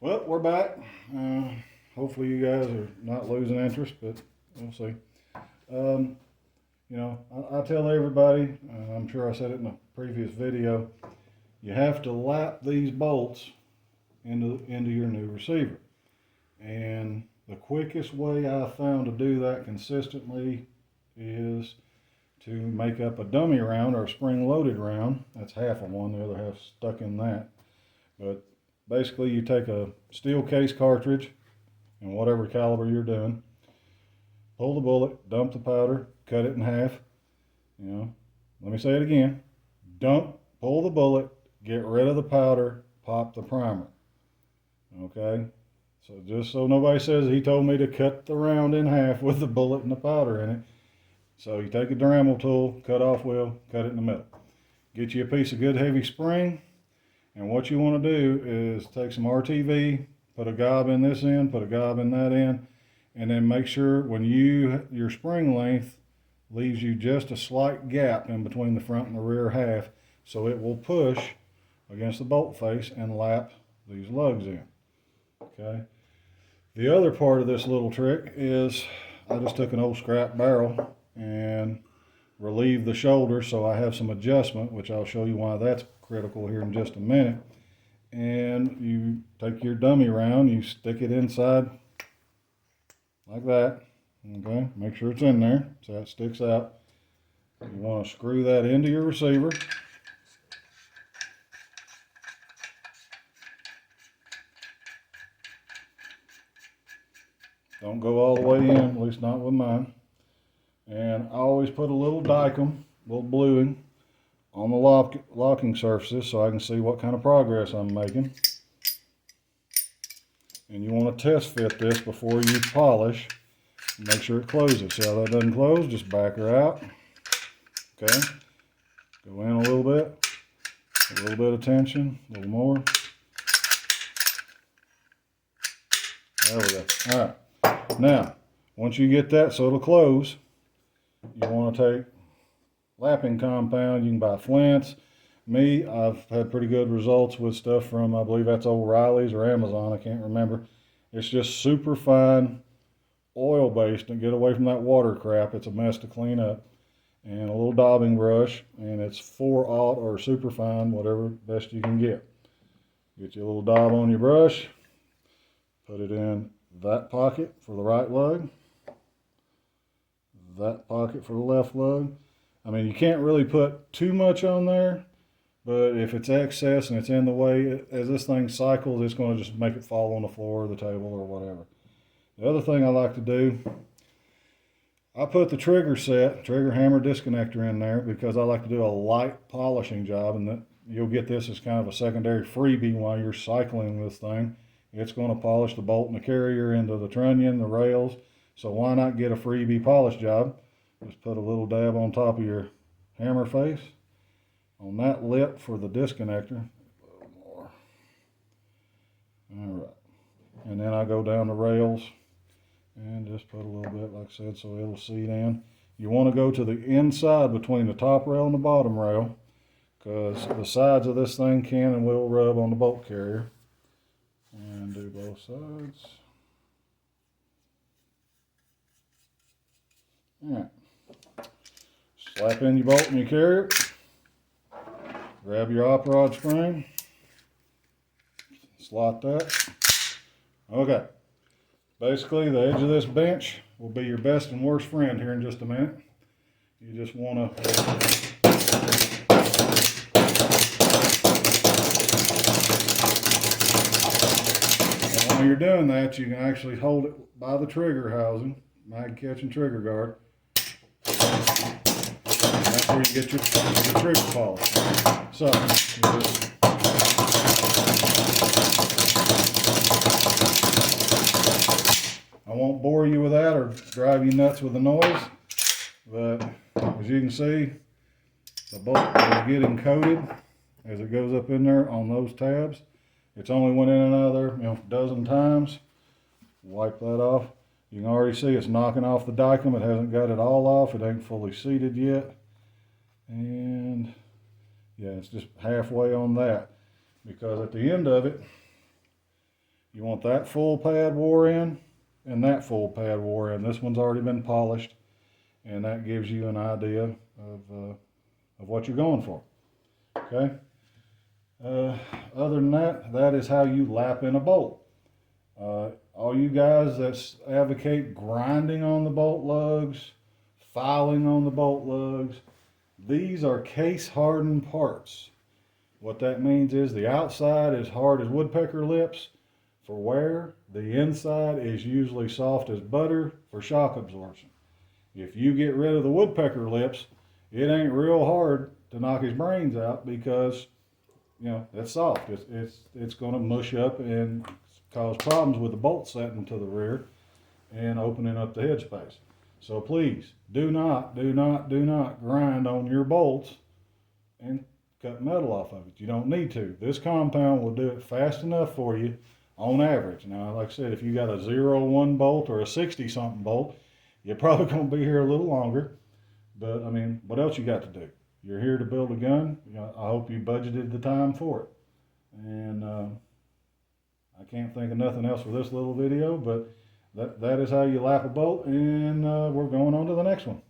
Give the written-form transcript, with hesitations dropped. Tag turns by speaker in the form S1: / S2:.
S1: Well, we're back. Hopefully you guys are not losing interest, but we'll see. I tell everybody, I'm sure I said it in a previous video, you have to lap these bolts into your new receiver. And the quickest way I found to do that consistently is to make up a dummy round or a spring-loaded round. That's half of one, the other half stuck in that. But basically you take a steel case cartridge in whatever caliber you're doing, pull the bullet, dump the powder, cut it in half. Let me say it again. Pull the bullet, get rid of the powder, pop the primer. Okay? So just so nobody says he told me to cut the round in half with the bullet and the powder in it. So you take a Dremel tool, cut off wheel, cut it in the middle. Get you a piece of good heavy spring, and what you want to do is take some RTV, put a gob in this end, put a gob in that end, and then make sure when your spring length leaves you just a slight gap in between the front and the rear half, so it will push against the bolt face and lap these lugs in. Okay. The other part of this little trick is I just took an old scrap barrel and relieved the shoulder so I have some adjustment, which I'll show you why that's critical here in just a minute. And you take your dummy round, you stick it inside like that. Okay, make sure it's in there so that sticks out. You want to screw that into your receiver. Don't go all the way in, at least not with mine. And I always put a little dicum, a little bluing, on the locking surfaces so I can see what kind of progress I'm making. And you want to test fit this before you polish. Make sure it closes. See how that doesn't close? Just back her out. Okay. Go in a little bit of tension, a little more. There we go. All right. Now, once you get that so it'll close, you want to take lapping compound. You can buy Flint's. Me, I've had pretty good results with stuff from, I believe that's O'Reilly's or Amazon, I can't remember. It's just super fine, oil-based, and get away from that water crap. It's a mess to clean up. And a little daubing brush, and it's 4/0 or super fine, whatever best you can get. Get you a little daub on your brush, put it in that pocket for the right lug, that pocket for the left lug. I mean, you can't really put too much on there, but if it's excess and it's in the way, as this thing cycles, it's going to just make it fall on the floor or the table or whatever. The other thing I like to do, I put the trigger hammer disconnector in there because I like to do a light polishing job, and that you'll get this as kind of a secondary freebie while you're cycling this thing. It's going to polish the bolt and the carrier into the trunnion, the rails. So why not get a freebie polish job? Just put a little dab on top of your hammer face. On that lip for the disconnector. A little more. All right. And then I go down the rails and just put a little bit, like I said, so it'll seat in. You want to go to the inside between the top rail and the bottom rail, because the sides of this thing can and will rub on the bolt carrier. And do both sides. Alright. Slap in your bolt and your carrier. Grab your op rod spring. Slot that. Okay. Basically, the edge of this bench will be your best and worst friend here in just a minute. You just want to when you're doing that, you can actually hold it by the trigger housing, mag catch and trigger guard. And that's where you get your trigger polish. So, I won't bore you with that or drive you nuts with the noise, but as you can see, the bolt is getting coated as it goes up in there on those tabs. It's only went in and out of there, a dozen times. Wipe that off. You can already see it's knocking off the dicum. It hasn't got it all off. It ain't fully seated yet. And yeah, it's just halfway on that. Because at the end of it, You want that full pad wore in and that full pad wore in. This one's already been polished, and that gives you an idea of what you're going for. Okay. Other than that, that is how you lap in a bolt. All you guys that advocate grinding on the bolt lugs, filing on the bolt lugs, these are case hardened parts. What that means is the outside is hard as woodpecker lips for wear. The inside is usually soft as butter for shock absorption. If you get rid of the woodpecker lips, it ain't real hard to knock his brains out because, you know, it's soft. It's going to mush up and cause problems with the bolt setting to the rear and opening up the headspace. So please do not grind on your bolts and cut metal off of it. You don't need to. This compound will do it fast enough for you on average. Now, like I said, if you got a 0-1 bolt or a 60 something bolt, you're probably going to be here a little longer. But I mean, what else you got to do? You're here to build a gun. You know, I hope you budgeted the time for it. And I can't think of nothing else for this little video, but that is how you lap a bolt, and we're going on to the next one.